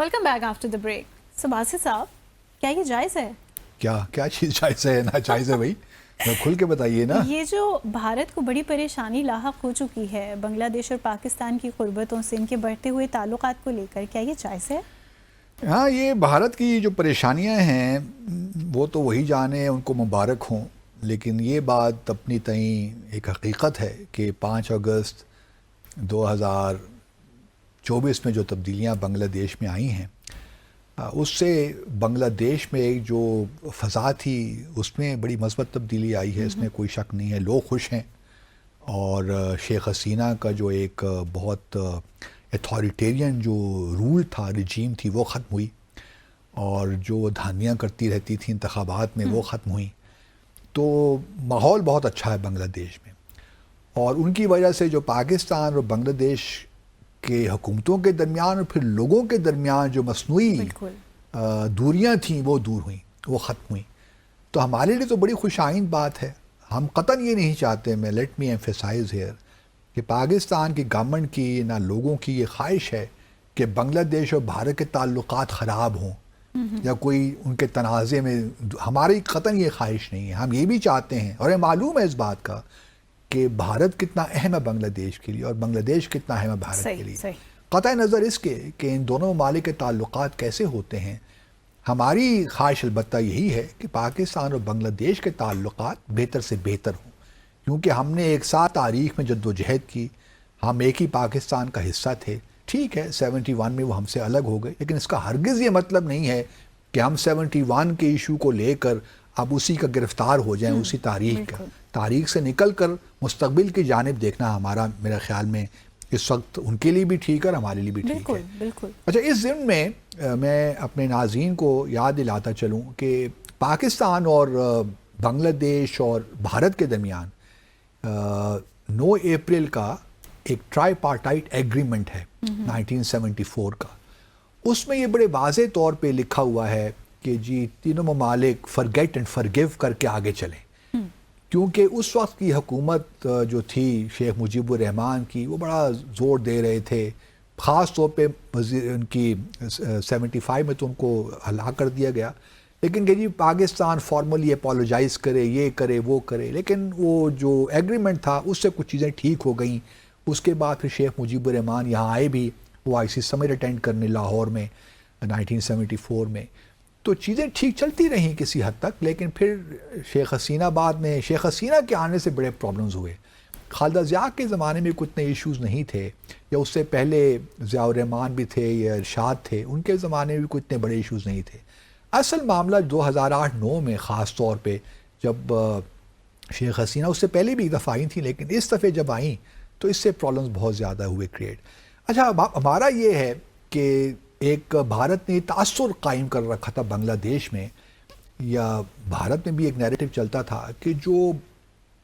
Welcome back after the break. So Basit Sahib, کیا یہ جائز ہے؟ کیا چیز جائز ہے نا جائز ہے بھائی؟ کھل کے بتائیے نا. یہ جو بھارت کو بڑی پریشانی لاحق ہو چکی ہے بنگلہ دیش اور پاکستان کی قربتوں سے ان کے بڑھتے ہوئے تعلقات کو لے کر, کیا یہ جائز ہے؟ ہاں, یہ بھارت کی جو پریشانیاں ہیں وہ تو وہی جانے, ان کو مبارک ہوں, لیکن یہ بات اپنی تئیں ایک حقیقت ہے کہ 5 اگست 2024 میں جو تبدیلیاں بنگلہ دیش میں آئی ہیں اس سے بنگلہ دیش میں ایک جو فضا تھی اس میں بڑی مثبت تبدیلی آئی ہے, اس میں کوئی شک نہیں ہے. لوگ خوش ہیں اور شیخ حسینہ کا جو ایک بہت اتھارٹیرین جو رول تھا, رجیم تھی, وہ ختم ہوئی, اور جو دھاندلیاں کرتی رہتی تھیں انتخابات میں وہ ختم ہوئیں. تو ماحول بہت اچھا ہے بنگلہ دیش میں, اور ان کی وجہ سے جو پاکستان اور بنگلہ دیش کے حکومتوں کے درمیان اور پھر لوگوں کے درمیان جو مصنوعی دوریاں تھیں وہ دور ہوئیں, وہ ختم ہوئیں. تو ہمارے لیے تو بڑی خوش آئند بات ہے. ہم قطعاً یہ نہیں چاہتے, میں لیٹ می ایمفیسائز ہیئر, کہ پاکستان کی گورنمنٹ کی نہ لوگوں کی یہ خواہش ہے کہ بنگلہ دیش اور بھارت کے تعلقات خراب ہوں یا کوئی ان کے تنازع میں. ہماری قطعاً یہ خواہش نہیں ہے. ہم یہ بھی چاہتے ہیں, اور یہ معلوم ہے اس بات کا کہ بھارت کتنا اہم ہے بنگلہ دیش کے لیے اور بنگلہ دیش کتنا اہم ہے بھارت کے لیے. قطع نظر اس کے کہ ان دونوں ممالک کے تعلقات کیسے ہوتے ہیں, ہماری خواہش البتہ یہی ہے کہ پاکستان اور بنگلہ دیش کے تعلقات بہتر سے بہتر ہوں, کیونکہ ہم نے ایک ساتھ تاریخ میں جد و جہد کی, ہم ایک ہی پاکستان کا حصہ تھے. ٹھیک ہے 71 میں وہ ہم سے الگ ہو گئے, لیکن اس کا ہرگز یہ مطلب نہیں ہے کہ ہم 71 کے ایشو کو لے کر اب اسی کا گرفتار ہو جائیں, اسی تاریخ سے نکل کر مستقبل کی جانب دیکھنا ہمارا, میرا خیال میں اس وقت ان کے لیے بھی ٹھیک ہے اور ہمارے لیے بھی ٹھیک ہے. بالکل. اچھا, اس ضمن میں اپنے ناظرین کو یاد دلاتا چلوں کہ پاکستان اور بنگلہ دیش اور بھارت کے درمیان 9 اپریل کا ایک ٹرائی پارٹائٹ ایگریمنٹ ہے 1974 کا. اس میں یہ بڑے واضح طور پہ لکھا ہوا ہے کہ جی تینوں ممالک فرگیٹ اینڈ فرگیو کر کے آگے چلیں, کیونکہ اس وقت کی حکومت جو تھی شیخ مجیب الرحمان کی, وہ بڑا زور دے رہے تھے, خاص طور پہ ان کی 75 میں تو ان کو ہلاک کر دیا گیا, لیکن کہ جی پاکستان فارملی اپولوجائز کرے, یہ کرے وہ کرے, لیکن وہ جو ایگریمنٹ تھا اس سے کچھ چیزیں ٹھیک ہو گئیں. اس کے بعد پھر شیخ مجیب الرحمان یہاں آئے بھی, وہ آئی سی سمٹ اٹینڈ کرنے لاہور میں 1974 میں, تو چیزیں ٹھیک چلتی رہیں کسی حد تک. لیکن پھر شیخ حسینہ بعد میں, شیخ حسینہ کے آنے سے بڑے پرابلمز ہوئے. خالدہ ضیاء کے زمانے میں کتنے ایشوز نہیں تھے, یا اس سے پہلے ضیاء الرحمان بھی تھے یا ارشاد تھے, ان کے زمانے میں بھی کتنے بڑے ایشوز نہیں تھے. اصل معاملہ 2008-9 میں خاص طور پہ جب شیخ حسینہ, اس سے پہلے بھی ایک دفعہ آئی تھیں لیکن اس دفعہ جب آئیں تو اس سے پرابلمز بہت زیادہ ہوئے کریٹ. اچھا, ہمارا یہ ہے کہ ایک بھارت نے تاثر قائم کر رکھا تھا بنگلہ دیش میں, یا بھارت میں بھی ایک نیریٹو چلتا تھا کہ جو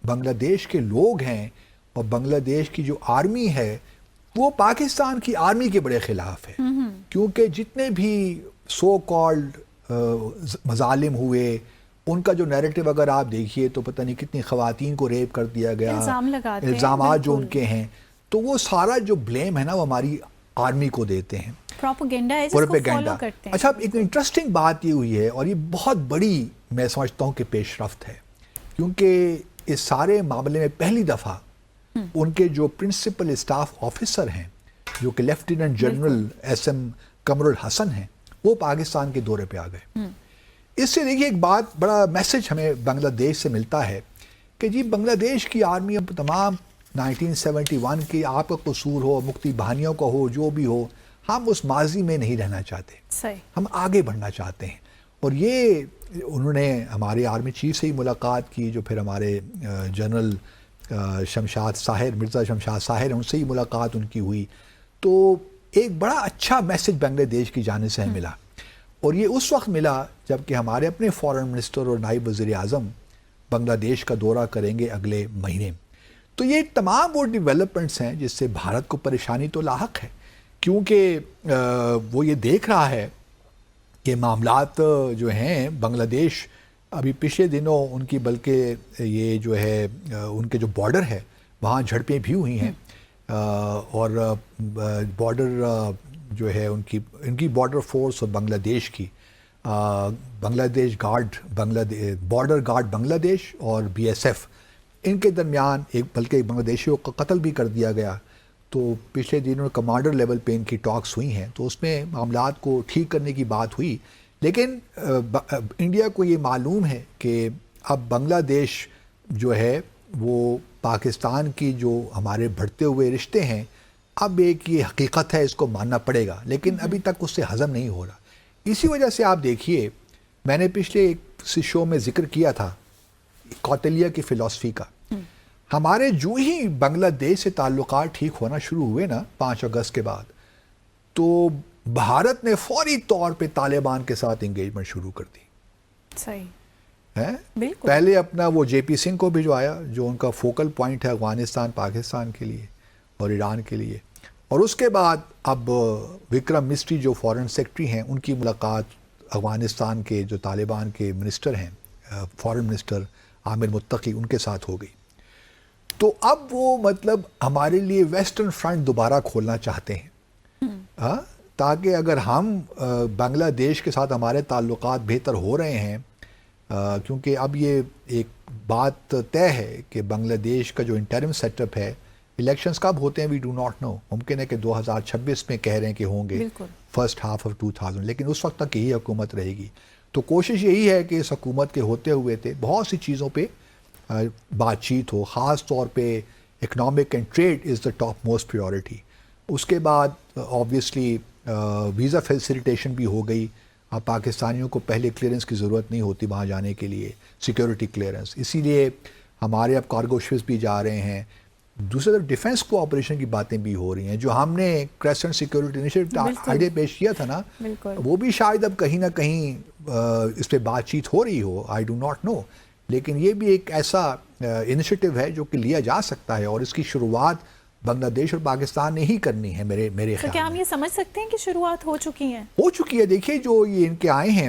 بنگلہ دیش کے لوگ ہیں اور بنگلہ دیش کی جو آرمی ہے وہ پاکستان کی آرمی کے بڑے خلاف ہے, کیونکہ جتنے بھی سو کالڈ مظالم ہوئے ان کا جو نیریٹو اگر آپ دیکھیے تو پتہ نہیں کتنی خواتین کو ریپ کر دیا گیا, الزامات جو ان کے ہیں, تو وہ سارا جو بلیم ہے نا وہ ہماری آرمی کو دیتے ہیں, پروپیگنڈا ہے جس کو فالو کرتے ہیں. اچھا, ایک انٹرسٹنگ بات یہ ہوئی ہے, اور یہ بہت بڑی میں سمجھتا ہوں کہ پیش رفت ہے, کیونکہ اس سارے معاملے میں پہلی دفعہ ان کے جو پرنسپل اسٹاف آفیسر ہیں جو کہ lieutenant general S M Qamar ul-Hassan ہیں, وہ پاکستان کے دورے پہ آ گئے. اس سے دیکھیے ایک بات, بڑا میسج ہمیں بنگلہ دیش سے ملتا ہے کہ جی بنگلہ دیش کی آرمی اب تمام 1971 کی, آپ کا قصور ہو, مکتی بہانیوں کا ہو, جو بھی ہو, ہم اس ماضی میں نہیں رہنا چاہتے, ہم آگے بڑھنا چاہتے ہیں. اور یہ انہوں نے ہمارے آرمی چیف سے ہی ملاقات کی, جو پھر ہمارے جنرل شمشاد ساحر, مرزا شمشاد ساحر, ان سے ہی ملاقات ان کی ہوئی. تو ایک بڑا اچھا میسج بنگلہ دیش کی جانب سے ملا, اور یہ اس وقت ملا جب کہ ہمارے اپنے فارن منسٹر اور نائب وزیر اعظم بنگلہ دیش کا دورہ کریں گے اگلے مہینے. تو یہ تمام وہ ڈیولپمنٹس ہیں جس سے بھارت کو پریشانی تو لاحق ہے, کیونکہ وہ یہ دیکھ رہا ہے کہ معاملات جو ہیں بنگلہ دیش ابھی پچھلے دنوں ان کی, بلکہ یہ جو ہے ان کے جو بارڈر ہے وہاں جھڑپیں بھی ہوئی ہیں, اور بارڈر جو ہے ان کی بارڈر فورس اور بنگلہ دیش کی بنگلہ دیش گارڈ بارڈر گارڈ بنگلہ دیش اور BSF ان کے درمیان بلکہ ایک بنگلہ دیشیوں کا قتل بھی کر دیا گیا. تو پچھلے دنوں کمانڈر لیول پہ ان کی ٹاکس ہوئی ہیں, تو اس میں معاملات کو ٹھیک کرنے کی بات ہوئی. لیکن انڈیا کو یہ معلوم ہے کہ اب بنگلہ دیش جو ہے وہ پاکستان کی جو ہمارے بڑھتے ہوئے رشتے ہیں, اب ایک یہ حقیقت ہے, اس کو ماننا پڑے گا, لیکن ابھی تک اس سے ہضم نہیں ہو رہا. اسی وجہ سے آپ دیکھیے, میں نے پچھلے ایک شو میں ذکر کیا تھا کوتلیہ کی فلسفی کا. ہمارے جو ہی بنگلہ دیش سے تعلقات ٹھیک ہونا شروع ہوئے نا 5 اگست کے بعد, تو بھارت نے فوری طور پہ طالبان کے ساتھ انگیجمنٹ شروع کر دی. صحیح ہے, بالکل. پہلے اپنا وہ JP سنگھ کو بھجوایا جو ان کا فوکل پوائنٹ ہے افغانستان پاکستان کے لیے اور ایران کے لیے, اور اس کے بعد اب وکرم مسری جو فارن سیکرٹری ہیں ان کی ملاقات افغانستان کے جو طالبان کے منسٹر ہیں, فارن منسٹر عامر متقی, ان کے ساتھ ہو گئی. تو اب وہ مطلب ہمارے لیے ویسٹرن فرنٹ دوبارہ کھولنا چاہتے ہیں, تاکہ اگر ہم بنگلہ دیش کے ساتھ ہمارے تعلقات بہتر ہو رہے ہیں, کیونکہ اب یہ ایک بات طے ہے کہ بنگلہ دیش کا جو انٹرم سیٹ اپ ہے, الیکشنز کب ہوتے ہیں وی ڈو ناٹ نو, ممکن ہے کہ 2026 میں کہہ رہے ہیں کہ ہوں گے, فرسٹ ہاف آف 2000, لیکن اس وقت تک یہی حکومت رہے گی. تو کوشش یہی ہے کہ اس حکومت کے ہوتے ہوئے تھے بہت سی چیزوں پہ بات چیت ہو, خاص طور پہ economic and trade is the top most priority. اس کے بعد آبویسلی ویزا فیسیلیٹیشن بھی ہو گئی. اب پاکستانیوں کو پہلے کلیئرنس کی ضرورت نہیں ہوتی وہاں جانے کے لیے, سیکیورٹی کلیئرنس, اسی لیے ہمارے اب کارگو شپس بھی جا رہے ہیں. دوسری طرف ڈیفنس کوآپریشن کی باتیں بھی ہو رہی ہیں, جو ہم نے کریسنٹ سیکیورٹی انیشیٹو آئیڈیا پیش کیا تھا نا, وہ بھی شاید اب کہیں نہ کہیں اس پہ بات چیت ہو رہی ہو, آئی ڈو ناٹ نو. لیکن یہ بھی ایک ایسا انیشیٹو ہے جو کہ لیا جا سکتا ہے, اور اس کی شروعات بنگلہ دیش اور پاکستان نے ہی کرنی ہے میرے خیال میں. کیا ہم یہ سمجھ سکتے ہیں کہ شروعات ہو چکی ہیں؟ ہو چکی ہے. دیکھیے جو یہ ان کے آئے ہیں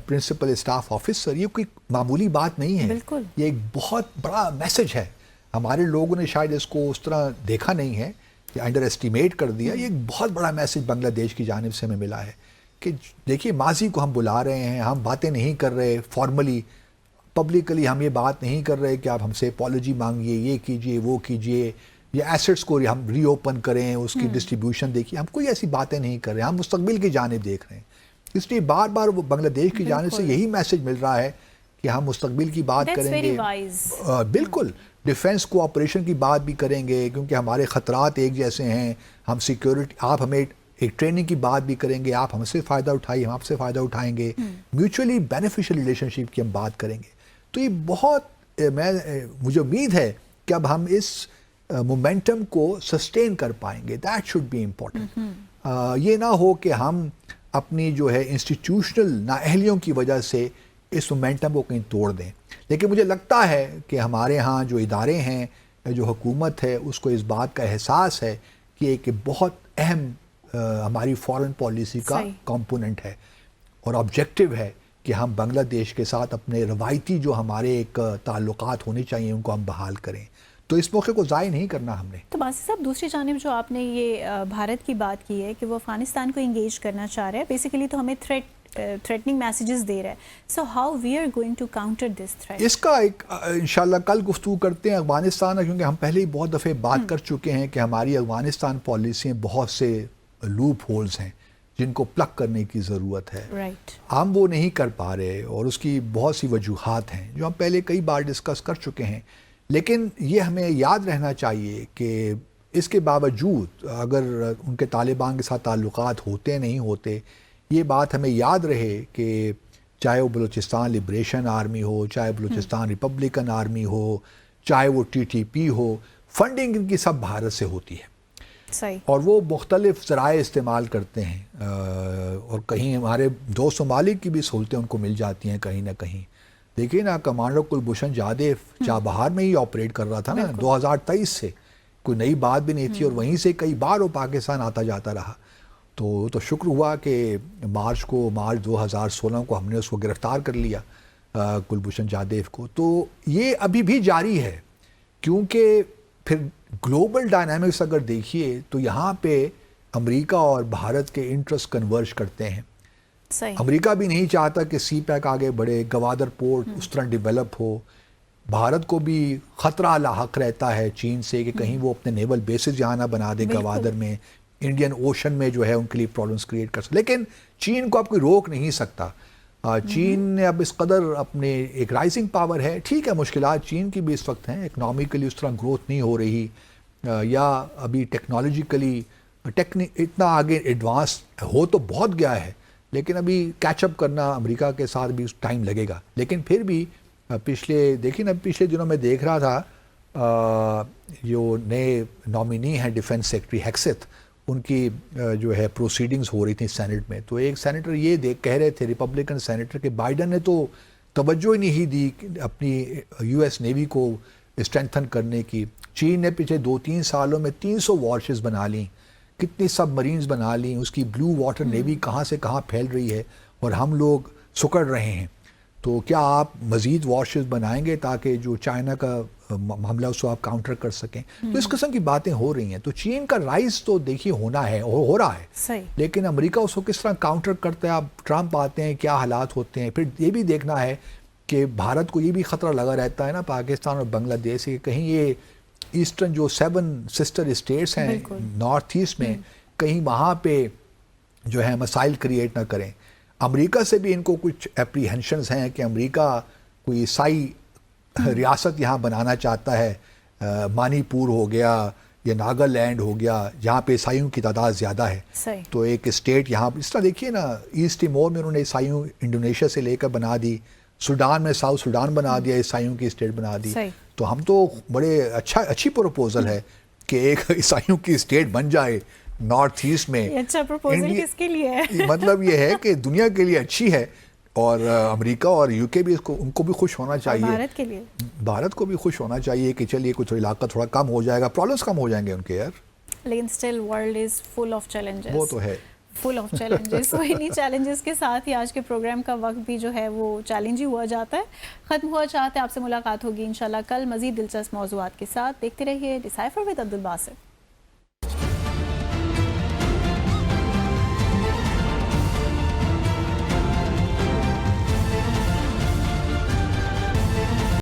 پرنسپل اسٹاف آفیسر, یہ کوئی معمولی بات نہیں ہے, بالکل یہ ایک بہت بڑا میسج ہے. ہمارے لوگوں نے شاید اس کو اس طرح دیکھا نہیں ہے, کہ انڈر ایسٹیمیٹ کر دیا. یہ ایک بہت بڑا میسج بنگلہ دیش کی جانب سے ہمیں ملا ہے کہ دیکھیے ماضی کو ہم بلا رہے ہیں, ہم باتیں نہیں کر رہے فارملی, پبلکلی ہم یہ بات نہیں کر رہے کہ آپ ہم سے اپالوجی مانگیے, یہ کیجئے وہ کیجئے, یا ایسٹس کو ہم ری اوپن کریں, اس کی ڈسٹریبیوشن دیکھیے, ہم کوئی ایسی باتیں نہیں کر رہے, ہم مستقبل کی جانب دیکھ رہے ہیں. اس لیے بار بار وہ بنگلہ دیش کی جانب سے یہی میسج مل رہا ہے کہ ہم مستقبل کی بات کریں گے. بالکل ڈیفنس کوآپریشن کی بات بھی کریں گے, کیونکہ ہمارے خطرات ایک جیسے ہیں. ہم سیکیورٹی, آپ ہمیں ایک ٹریننگ کی بات بھی کریں گے, آپ ہم سے فائدہ اٹھائیے, ہم آپ سے فائدہ اٹھائیں گے, میوچولی بینیفیشل ریلیشن شپ کی ہم بات کریں گے. تو یہ بہت مجھے امید ہے کہ اب ہم اس مومنٹم کو سسٹین کر پائیں گے. That should be important. یہ نہ ہو کہ ہم اپنی جو ہے انسٹیٹیوشنل نااہلیوں کی وجہ سے اس مومنٹم کو کہیں توڑ دیں. لیکن مجھے لگتا ہے کہ ہمارے ہاں جو ادارے ہیں, جو حکومت ہے, اس کو اس بات کا احساس ہے کہ ایک بہت اہم ہماری فارن پالیسی کا کمپوننٹ ہے اور آبجیکٹو ہے کہ ہم بنگلہ دیش کے ساتھ اپنے روایتی جو ہمارے ایک تعلقات ہونے چاہیے ان کو ہم بحال کریں. تو اس موقع کو ضائع نہیں کرنا ہم نے. تو باسی صاحب, دوسری جانب جو آپ نے یہ بھارت کی بات کی ہے کہ وہ افغانستان کو انگیج کرنا چاہ رہا ہے, بیسیکلی تو ہمیں تھریٹننگ میسیجز دے رہا ہے. So how we are going to counter this threat? اس کا ایک انشاءاللہ کل گفتگو کرتے ہیں افغانستان, کیونکہ ہم پہلے ہی بہت دفعہ بات کر چکے ہیں کہ ہماری افغانستان پالیسیاں بہت سے لوپ ہولز ہیں جن کو پلگ کرنے کی ضرورت ہے. ہم وہ نہیں کر پا رہے, اور اس کی بہت سی وجوہات ہیں جو ہم پہلے کئی بار ڈسکس کر چکے ہیں. لیکن یہ ہمیں یاد رہنا چاہیے کہ اس کے باوجود اگر ان کے طالبان کے ساتھ تعلقات ہوتے نہیں ہوتے, یہ بات ہمیں یاد رہے کہ چاہے وہ بلوچستان لبریشن آرمی ہو, چاہے بلوچستان ریپبلکن آرمی ہو, چاہے وہ TTP ہو, فنڈنگ ان کی سب بھارت سے ہوتی ہے. اور وہ مختلف ذرائع استعمال کرتے ہیں, اور کہیں ہمارے 2 ممالک کی بھی سہولتیں ان کو مل جاتی ہیں کہیں نہ کہیں. دیکھیے نا, کمانڈر کلبھوشن جادیو چابہار میں ہی آپریٹ کر رہا تھا نا 2023 سے, کوئی نئی بات بھی نہیں تھی, اور وہیں سے کئی بار وہ پاکستان آتا جاتا رہا. تو شکر ہوا کہ مارچ 2016 کو ہم نے اس کو گرفتار کر لیا, کلبھوشن جادیو کو. تو یہ ابھی بھی جاری ہے, کیونکہ پھر گلوبل ڈائنامکس اگر دیکھیے تو یہاں پہ امریکہ اور بھارت کے انٹرسٹ کنورج کرتے ہیں. صحیح. امریکہ بھی نہیں چاہتا کہ سی پیک آگے بڑھے, گوادر پورٹ اس طرح ڈیولپ ہو. بھارت کو بھی خطرہ لاحق رہتا ہے چین سے کہ کہیں وہ اپنے نیول بیسز یہاں نہ بنا دے گوادر میں, انڈین اوشن میں جو ہے ان کے لیے پرابلمس کریٹ کر سکتے. لیکن چین کو اب کوئی روک نہیں سکتا. چین نے اب اس قدر اپنے ایک رائزنگ پاور ہے. ٹھیک ہے, مشکلات چین کی بھی اس وقت ہیں, اکنامکلی اس طرح گروتھ نہیں ہو رہی, یا ابھی ٹیکنالوجیکلی اتنا آگے ایڈوانس ہو تو بہت گیا ہے, لیکن ابھی کیچ اپ کرنا امریکہ کے ساتھ بھی ٹائم لگے گا. لیکن پھر بھی پچھلے دنوں میں دیکھ رہا تھا جو نئے نامینی ہیں ڈیفنس سیکرٹری ہیکسیتھ, ان کی جو ہے پروسیڈنگز ہو رہی تھیں سینٹ میں. تو ایک سینیٹر یہ کہہ رہے تھے, ریپبلکن سینیٹر, کہ بائیڈن نے تو توجہ ہی نہیں دی اپنی یو ایس نیوی کو اسٹرینتھن کرنے کی. چین نے پچھلے 2-3 سالوں میں 300 وارشپس بنا لیں, کتنی سب مرینز بنا لیں, اس کی بلو واٹر نیوی کہاں سے کہاں پھیل رہی ہے, اور ہم لوگ سکڑ رہے ہیں. تو کیا آپ مزید وارشپس بنائیں گے تاکہ جو چائنا کا حملہ اس کو آپ کاؤنٹر کر سکیں؟ تو اس قسم کی باتیں ہو رہی ہیں. تو چین کا رائز تو دیکھیے ہونا ہے, ہو رہا ہے صحیح. لیکن امریکہ اس کو کس طرح کاؤنٹر کرتا ہے. آپ ٹرمپ آتے ہیں, کیا حالات ہوتے ہیں. پھر یہ بھی دیکھنا ہے کہ بھارت کو یہ بھی خطرہ لگا رہتا ہے نا پاکستان اور بنگلہ دیش سے, کہ کہیں یہ ایسٹرن جو 7 سسٹر اسٹیٹس ہیں نارتھ ایسٹ میں, کہیں وہاں پہ جو ہے مسائل کریٹ نہ کریں. امریکہ سے بھی ان کو کچھ اپریہنشنز ہیں کہ امریکہ کوئی عیسائی ریاست یہاں بنانا چاہتا ہے, مانی پور ہو گیا یا ناگا لینڈ ہو گیا جہاں پہ عیسائیوں کی تعداد زیادہ ہے. تو ایک اسٹیٹ یہاں اس طرح دیکھیے نا, ایسٹ ٹیمور میں انہوں نے عیسائیوں انڈونیشیا سے لے کر بنا دی, سوڈان میں ساؤتھ سوڈان بنا دیا, عیسائیوں کی اسٹیٹ بنا دی. تو ہم تو بڑے اچھی پروپوزل ہے کہ ایک عیسائیوں کی اسٹیٹ بن جائے نارتھ ایسٹ میں. اچھا پروپوزل کس کے لیے ہے؟ مطلب یہ ہے کہ دنیا کے لیے اچھی ہے, اور امریکہ اور یو کے بھی ان کو بھی خوش ہونا چاہیے, بھارت کے لیے, بھارت کو بھی خوش ہونا چاہیے کہ چلیے کچھ علاقہ تھوڑا کم ہو جائے گا, پرابلمس کم ہو جائیں گے ان کے. یار لیکن still world is full of challenges. وہ تو ہے, فل آف چیلنجز. تو انہی چیلنجز کے ساتھ ہی آج کے پروگرام کا وقت بھی جو ہے وہ چیلنج ہی ہوا جاتا ہے, ختم ہوا چاہتے ہیں. آپ سے ملاقات ہوگی انشاءاللہ کل مزید دلچسپ موضوعات کے ساتھ. دیکھتے رہیے ڈیسائفر ود عبد الباسط.